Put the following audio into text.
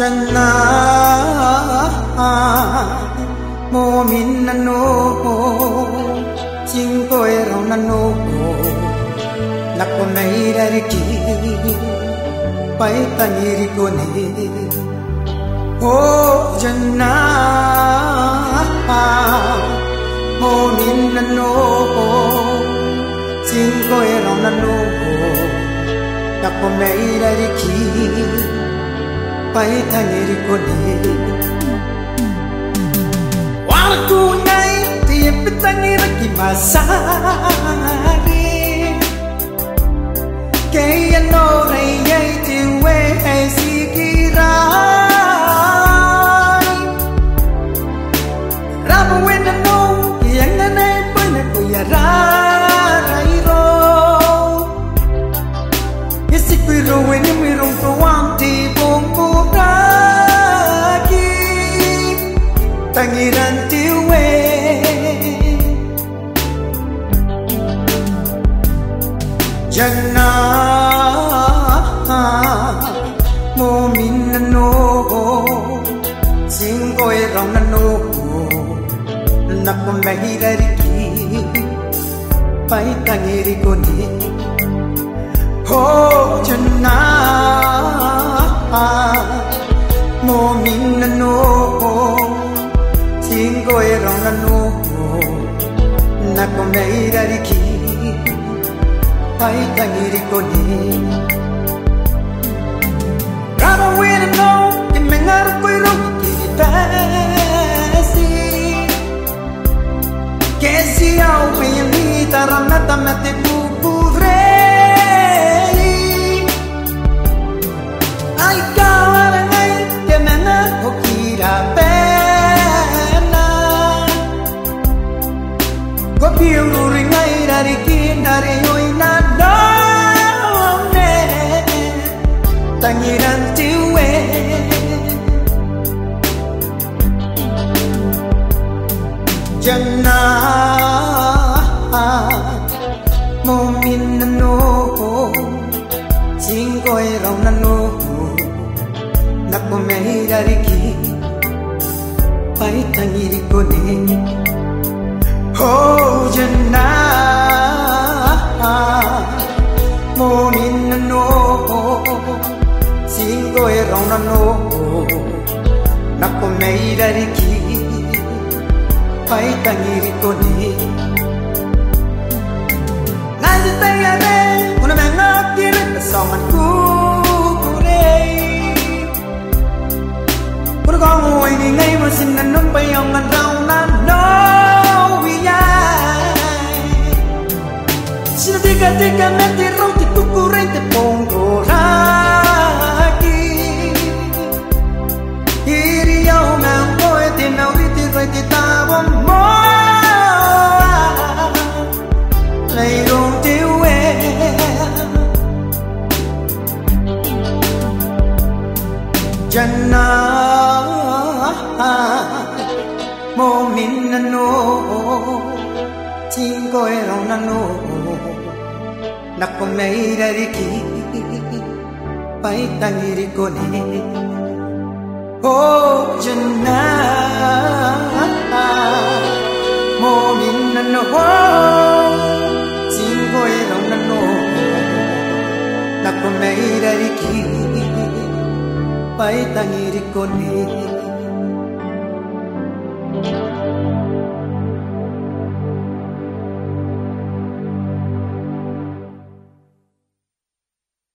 Jana mo min nano ching koi rong nano nakko nei dari ki pai taniri ko ne o jana mo min nano ching koi rong nano nakko nei dari ki pai taniri ko ne warku nai tiap tangira ki masari kaya no rei yai ti we ai sikirai rabu wena no yang nanai puna ko ya rai ro isikiro wena mi rong to wang ti bong bu tangiran tiwe jana mo min nano sing koi rong nano nakko nahi dari ki pai tangiri ko ni ho jana mo min nano sing koi rong nano nakko nei dari ki pai tangiri ko ni rama wena no ke mengar koi rong ki tasi ke si au me ni tarana tamate pupudre ai kawara ngai ke mengar ko kira Kopiu ringai dari kindari oi nado ne tangiran tiwe jana mo min nano sing koi rong nano nakko mei dari ki pai tangiri ko ne oh jana mo min nano sing koi rong nano nakko mei dari ki pai tangiri ko ni nai tayare una menga kire songan ku kure kur gong oi ni ngai masin nan pai ong nan rong nan no Tika nanti roti kukurente pongo raki Iri yau mang koe te nauriti roi te tabo moa Lei rong te ue Jana mo min nano Ching koe rong nano nakko mei dari ki pai tangiri ko ne oh jana mo min nano sing koi rong nano nakko mei dari ki pai tangiri ko ne